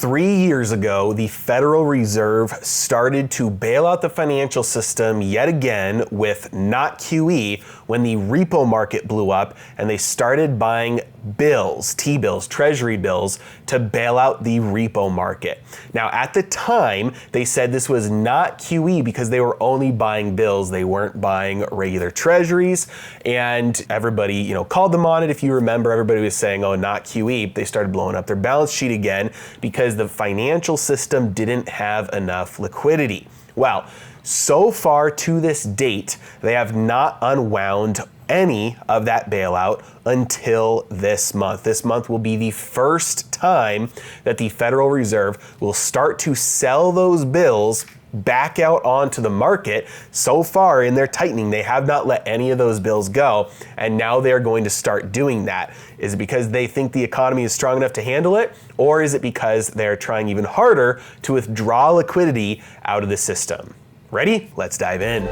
3 years ago, the Federal Reserve started to bail out the financial system yet again with not QE when the repo market blew up and they started buying bills, T-bills, treasury bills, to bail out the repo market. Now, at the time, they said this was not QE because they were only buying bills. They weren't buying regular treasuries, and everybody, called them on it. If you remember, everybody was saying, oh, not QE. They started blowing up their balance sheet again because the financial system didn't have enough liquidity. Well, so far to this date, they have not unwound any of that bailout until this month. This month will be the first time that the Federal Reserve will start to sell those bills back out onto the market. So far in their tightening, they have not let any of those bills go, and now they're going to start doing that. Is it because they think the economy is strong enough to handle it, or is it because they're trying even harder to withdraw liquidity out of the system? Ready? Let's dive in.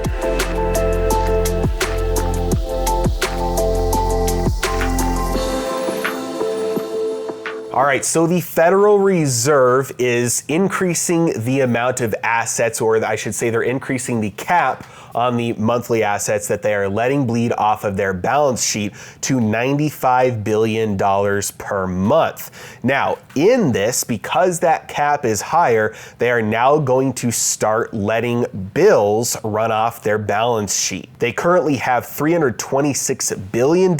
All right, so the Federal Reserve is increasing the amount of assets, or I should say they're increasing the cap on the monthly assets that they are letting bleed off of their balance sheet to $95 billion per month. Now, in this, because that cap is higher, they are now going to start letting bills run off their balance sheet. They currently have $326 billion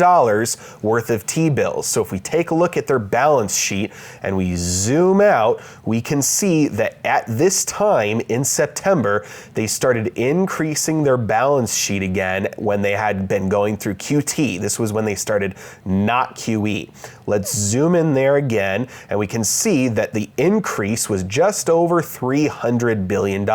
worth of T-bills. So if we take a look at their balance sheet and we zoom out, we can see that at this time in September, they started increasing their balance sheet again when they had been going through QT. This was when they started not QE. Let's zoom in there again, and we can see that the increase was just over $300 billion.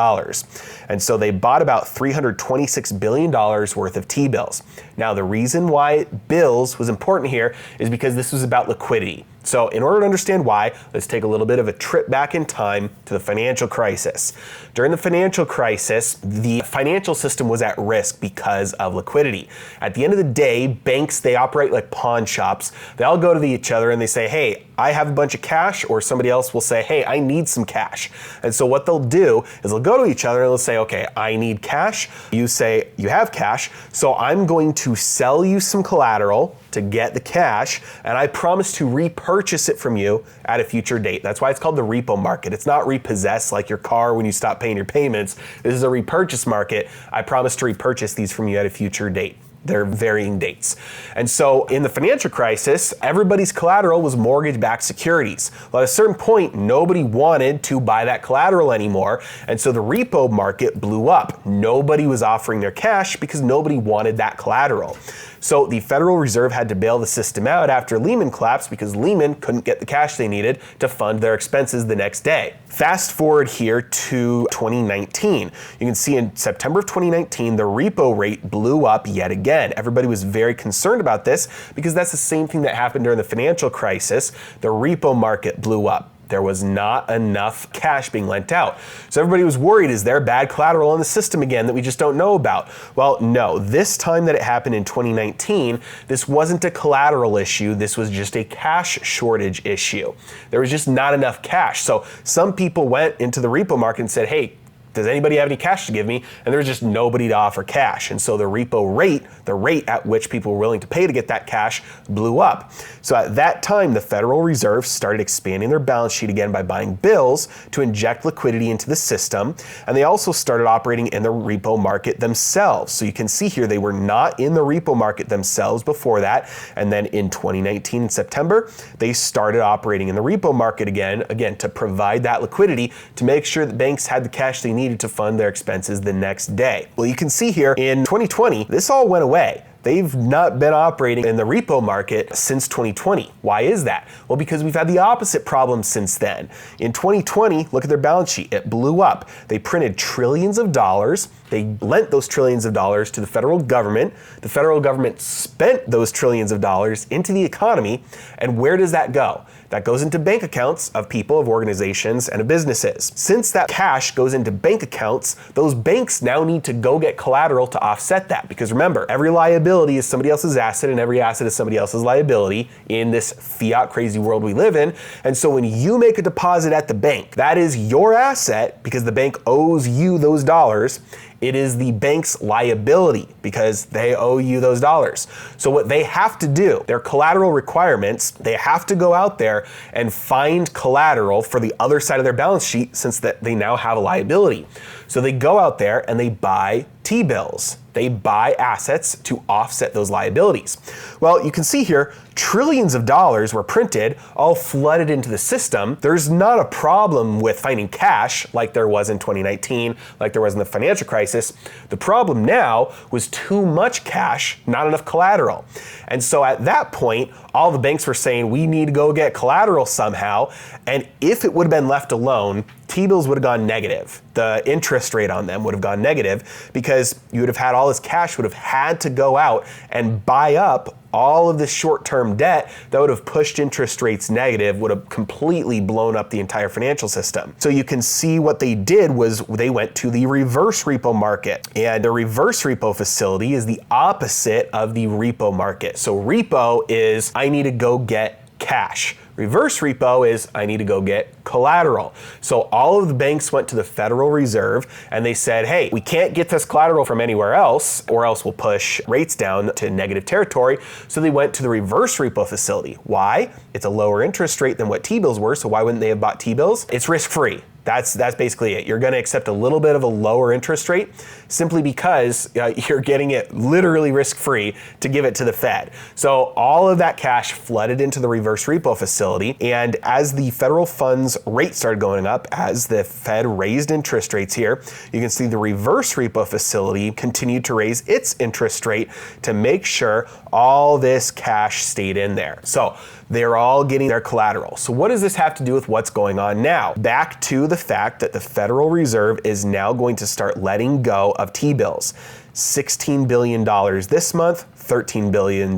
And so they bought about $326 billion worth of T-bills. Now, the reason why bills was important here is because this was about liquidity. So in order to understand why, let's take a little bit of a trip back in time to the financial crisis. During the financial crisis, the financial system was at risk because of liquidity. At the end of the day, banks, they operate like pawn shops. They all go to each other and they say, hey, I have a bunch of cash, or somebody else will say, hey, I need some cash. And so what they'll do is they'll go to each other and they'll say, okay, I need cash. You say you have cash, so I'm going to sell you some collateral to get the cash, and I promise to repurchase it from you at a future date. That's why it's called the repo market. It's not repossess like your car when you stop paying your payments. This is a repurchase market. I promise to repurchase these from you at a future date. They're varying dates. And so in the financial crisis, everybody's collateral was mortgage-backed securities. Well, at a certain point, nobody wanted to buy that collateral anymore. And so the repo market blew up. Nobody was offering their cash because nobody wanted that collateral. So the Federal Reserve had to bail the system out after Lehman collapsed because Lehman couldn't get the cash they needed to fund their expenses the next day. Fast forward here to 2019. You can see in September of 2019, the repo rate blew up yet again. Everybody was very concerned about this because that's the same thing that happened during the financial crisis. The repo market blew up. There was not enough cash being lent out. So everybody was worried, is there bad collateral in the system again that we just don't know about? Well, no. This time that it happened in 2019, this wasn't a collateral issue. This was just a cash shortage issue. There was just not enough cash. So some people went into the repo market and said, hey, does anybody have any cash to give me? And there was just nobody to offer cash. And so the repo rate, the rate at which people were willing to pay to get that cash, blew up. So at that time, the Federal Reserve started expanding their balance sheet again by buying bills to inject liquidity into the system. And they also started operating in the repo market themselves. So you can see here, they were not in the repo market themselves before that. And then in 2019, in September, they started operating in the repo market again to provide that liquidity to make sure that banks had the cash they needed to fund their expenses the next day. Well, you can see here in 2020, this all went away. They've not been operating in the repo market since 2020. Why is that? Well, because we've had the opposite problem since then. In 2020, look at their balance sheet. It blew up. They printed trillions of dollars. They lent those trillions of dollars to the federal government. The federal government spent those trillions of dollars into the economy. And where does that go? that goes into bank accounts of people, of organizations, and of businesses. Since that cash goes into bank accounts, those banks now need to go get collateral to offset that. Because remember, every liability is somebody else's asset and every asset is somebody else's liability in this fiat crazy world we live in. And so when you make a deposit at the bank, that is your asset because the bank owes you those dollars. It is the bank's liability because they owe you those dollars. So what they have to do, their collateral requirements, they have to go out there and find collateral for the other side of their balance sheet since that they now have a liability. So they go out there and they buy T-bills. They buy assets to offset those liabilities. Well, you can see here, trillions of dollars were printed, all flooded into the system. There's not a problem with finding cash like there was in 2019, like there was in the financial crisis. The problem now was too much cash, not enough collateral. And so at that point, all the banks were saying, we need to go get collateral somehow. And if it would have been left alone, T-bills would have gone negative. The interest rate on them would have gone negative because you would have had all this cash would have had to go out and buy up all of this short-term debt that would have pushed interest rates negative, would have completely blown up the entire financial system. So you can see what they did was they went to the reverse repo market. And the reverse repo facility is the opposite of the repo market. So repo is, I need to go get cash. Reverse repo is, I need to go get collateral. So all of the banks went to the Federal Reserve and they said, hey, we can't get this collateral from anywhere else or else we'll push rates down to negative territory. So they went to the reverse repo facility. Why? It's a lower interest rate than what T-bills were, so why wouldn't they have bought T-bills? It's risk-free. That's basically it. You're going to accept a little bit of a lower interest rate simply because you're getting it literally risk-free to give it to the Fed. So all of that cash flooded into the reverse repo facility. And as the federal funds rate started going up, as the Fed raised interest rates here, you can see the reverse repo facility continued to raise its interest rate to make sure all this cash stayed in there. So they're all getting their collateral. So what does this have to do with what's going on now? Back to the fact that the Federal Reserve is now going to start letting go of T-bills. $16 billion this month, $13 billion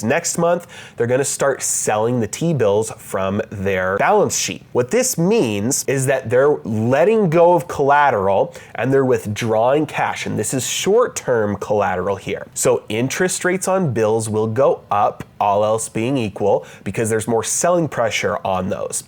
next month. They're going to start selling the T-bills from their balance sheet. What this means is that they're letting go of collateral and they're withdrawing cash. And this is short-term collateral here. So interest rates on bills will go up, all else being equal, because there's more selling pressure on those.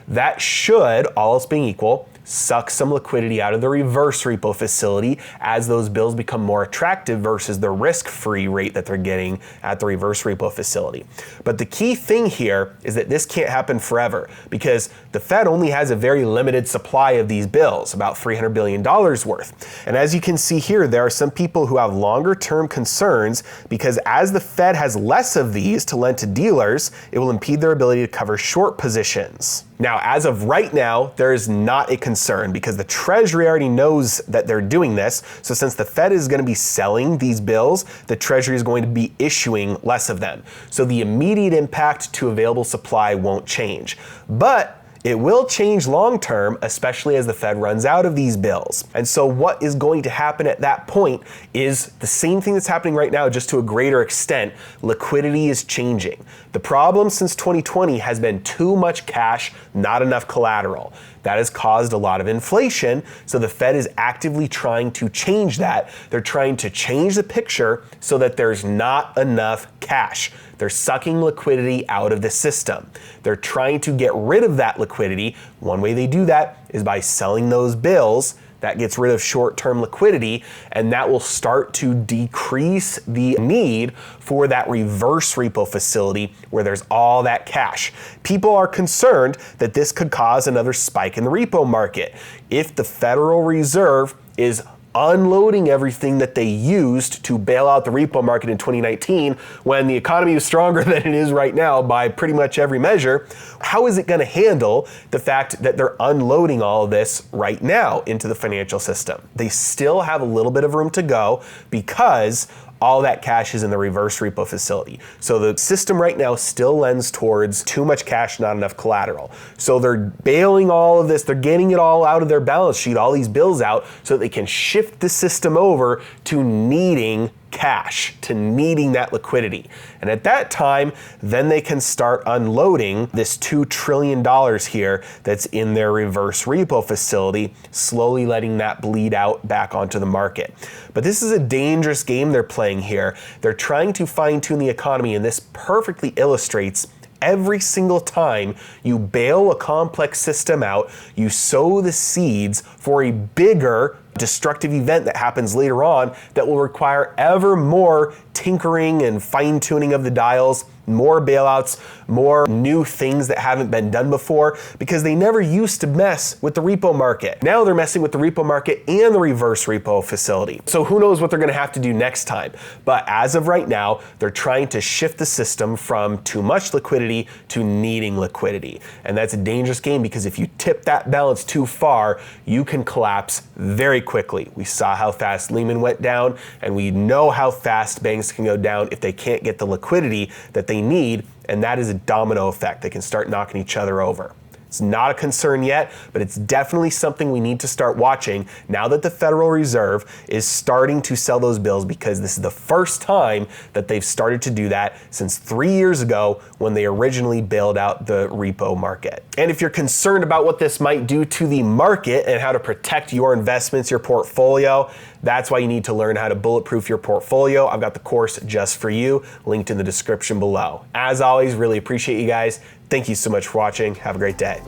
That should, all else being equal, suck some liquidity out of the reverse repo facility as those bills become more attractive versus the risk-free rate that they're getting at the reverse repo facility. But the key thing here is that this can't happen forever because the Fed only has a very limited supply of these bills, about $300 billion worth. And as you can see here, there are some people who have longer-term concerns because as the Fed has less of these to lend to dealers, it will impede their ability to cover short positions. Now, as of right now, there is not a concern because the Treasury already knows that they're doing this. So since the Fed is going to be selling these bills, the Treasury is going to be issuing less of them. So the immediate impact to available supply won't change. But it will change long term, especially as the Fed runs out of these bills. And so what is going to happen at that point is the same thing that's happening right now, just to a greater extent. Liquidity is changing. The problem since 2020 has been too much cash, not enough collateral. That has caused a lot of inflation, so the Fed is actively trying to change that. They're trying to change the picture so that there's not enough cash. They're sucking liquidity out of the system. They're trying to get rid of that liquidity. One way they do that is by selling those bills. That gets rid of short-term liquidity, and that will start to decrease the need for that reverse repo facility where there's all that cash. People are concerned that this could cause another spike in the repo market. If the Federal Reserve is unloading everything that they used to bail out the repo market in 2019 when the economy was stronger than it is right now by pretty much every measure, how is it going to handle the fact that they're unloading all of this right now into the financial system? They still have a little bit of room to go because all that cash is in the reverse repo facility. So the system right now still lends towards too much cash, not enough collateral. So they're bailing all of this, they're getting it all out of their balance sheet, all these bills out, so that they can shift the system over to needing cash, to needing that liquidity. And at that time, then they can start unloading this $2 trillion here that's in their reverse repo facility, slowly letting that bleed out back onto the market. But this is a dangerous game they're playing here. They're trying to fine-tune the economy, and this perfectly illustrates every single time you bail a complex system out, you sow the seeds for a bigger destructive event that happens later on that will require ever more tinkering and fine-tuning of the dials, more bailouts, more new things that haven't been done before, because they never used to mess with the repo market. Now they're messing with the repo market and the reverse repo facility. So who knows what they're gonna have to do next time. But as of right now, they're trying to shift the system from too much liquidity to needing liquidity. And that's a dangerous game, because if you tip that balance too far, you can collapse very quickly. We saw how fast Lehman went down, and we know how fast banks can go down if they can't get the liquidity that they need, and that is a domino effect. They can start knocking each other over. It's not a concern yet, but it's definitely something we need to start watching now that the Federal Reserve is starting to sell those bills, because this is the first time that they've started to do that since 3 years ago when they originally bailed out the repo market. And if you're concerned about what this might do to the market and how to protect your investments, your portfolio, that's why you need to learn how to bulletproof your portfolio. I've got the course just for you, linked in the description below. As always, really appreciate you guys. Thank you so much for watching. Have a great day.